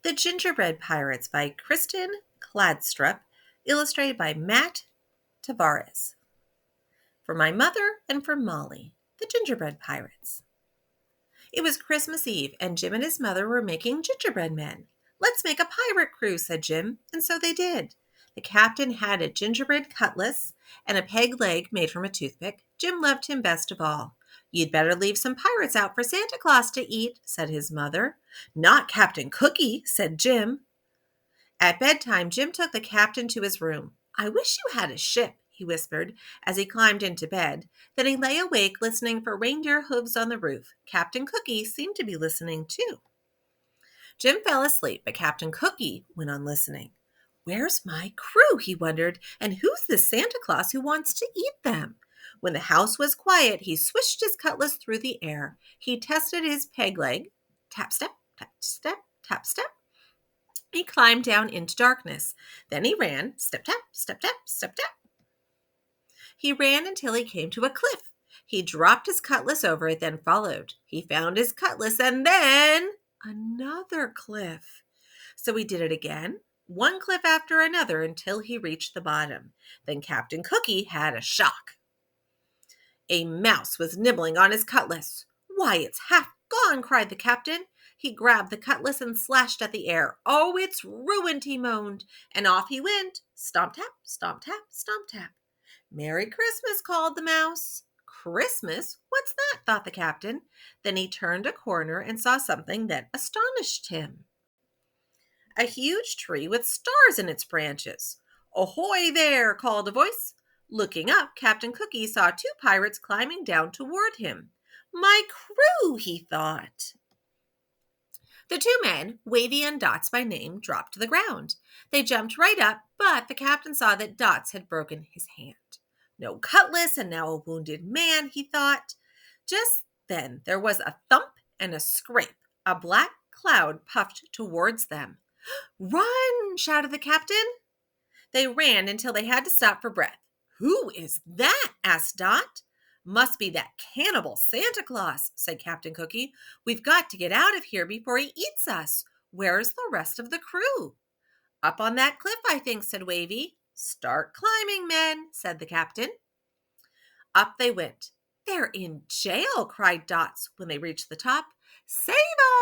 The Gingerbread Pirates by Kristin, Kladstrup, illustrated by Matt Tavares. For my mother and for Molly, the Gingerbread Pirates. It was Christmas Eve, and Jim and his mother were making gingerbread men. "Let's make a pirate crew," said Jim, and so they did. The captain had a gingerbread cutlass and a peg leg made from a toothpick. Jim loved him best of all. "You'd better leave some pirates out for Santa Claus to eat," said his mother. "Not Captain Cookie," said Jim. At bedtime, Jim took the captain to his room. "I wish you had a ship," he whispered as he climbed into bed. Then he lay awake listening for reindeer hooves on the roof. Captain Cookie seemed to be listening too. Jim fell asleep, but Captain Cookie went on listening. "Where's my crew?" he wondered, "and who's this Santa Claus who wants to eat them?" When the house was quiet, he swished his cutlass through the air. He tested his peg leg. Tap, step, tap, step, tap, step. He climbed down into darkness. Then he ran, step, tap, step, tap, step, tap. He ran until he came to a cliff. He dropped his cutlass over it, then followed. He found his cutlass and then another cliff. So he did it again, one cliff after another until he reached the bottom. Then Captain Cookie had a shock. A mouse was nibbling on his cutlass. "Why, it's half gone," cried the captain. He grabbed the cutlass and slashed at the air. "Oh, it's ruined," he moaned, and off he went. Stomp tap, stomp tap, stomp tap. "Merry Christmas," called the mouse. "Christmas? What's that?" thought the captain. Then he turned a corner and saw something that astonished him. A huge tree with stars in its branches. "Ahoy there!" called a voice. Looking up, Captain Cookie saw two pirates climbing down toward him. "My crew," he thought. The two men, Wavy and Dots by name, dropped to the ground. They jumped right up, but the captain saw that Dots had broken his hand. No cutlass and now a wounded man, he thought. Just then there was a thump and a scrape. A black cloud puffed towards them. "Run!" shouted the captain. They ran until they had to stop for breath. "Who is that?" asked Dot. "Must be that cannibal Santa Claus," said Captain Cookie. "We've got to get out of here before he eats us. Where's the rest of the crew?" "Up on that cliff, I think," said Wavy. "Start climbing, men," said the captain. Up they went. "They're in jail," cried Dots when they reached the top. "Save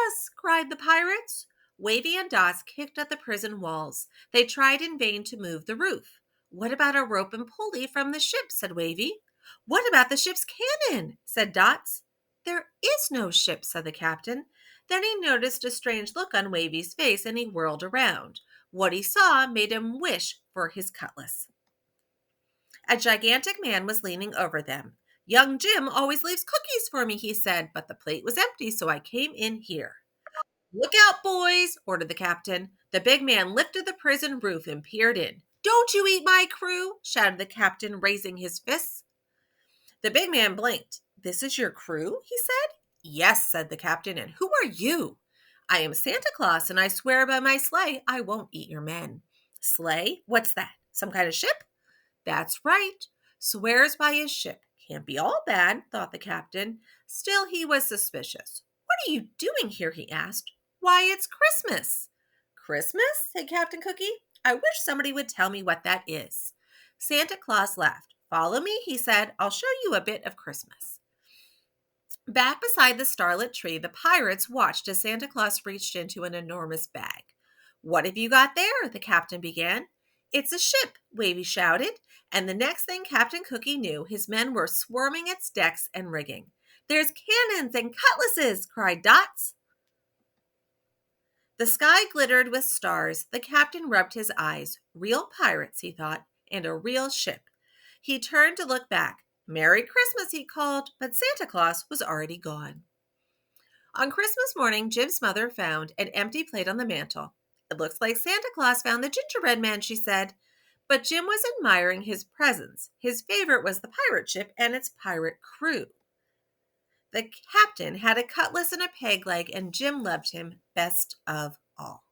us!" cried the pirates. Wavy and Dots kicked at the prison walls. They tried in vain to move the roof. "What about a rope and pulley from the ship?" said Wavy. "What about the ship's cannon?" said Dots. "There is no ship," said the captain. Then he noticed a strange look on Wavy's face and he whirled around. What he saw made him wish for his cutlass. A gigantic man was leaning over them. "Young Jim always leaves cookies for me," he said, "but the plate was empty, so I came in here." "Look out, boys," ordered the captain. The big man lifted the prison roof and peered in. "Don't you eat my crew," shouted the captain, raising his fists. The big man blinked. "This is your crew?" he said. "Yes," said the captain, "and who are you?" "I am Santa Claus, and I swear by my sleigh I won't eat your men." "Sleigh? What's that? Some kind of ship?" "That's right. Swears by his ship. Can't be all bad," thought the captain. Still, he was suspicious. "What are you doing here?" he asked. "Why, it's Christmas." "Christmas?" said Captain Cookie. "I wish somebody would tell me what that is." Santa Claus laughed. "Follow me," he said. "I'll show you a bit of Christmas." Back beside the starlit tree, the pirates watched as Santa Claus reached into an enormous bag. "What have you got there?" the captain began. "It's a ship," Wavy shouted, and the next thing Captain Cookie knew, his men were swarming its decks and rigging. "There's cannons and cutlasses!" cried Dots. The sky glittered with stars. The captain rubbed his eyes. Real pirates, he thought, and a real ship. He turned to look back. "Merry Christmas," he called, but Santa Claus was already gone. On Christmas morning, Jim's mother found an empty plate on the mantel. "It looks like Santa Claus found the gingerbread man," she said. But Jim was admiring his presents. His favorite was the pirate ship and its pirate crew. The captain had a cutlass and a peg leg, and Jim loved him best of all.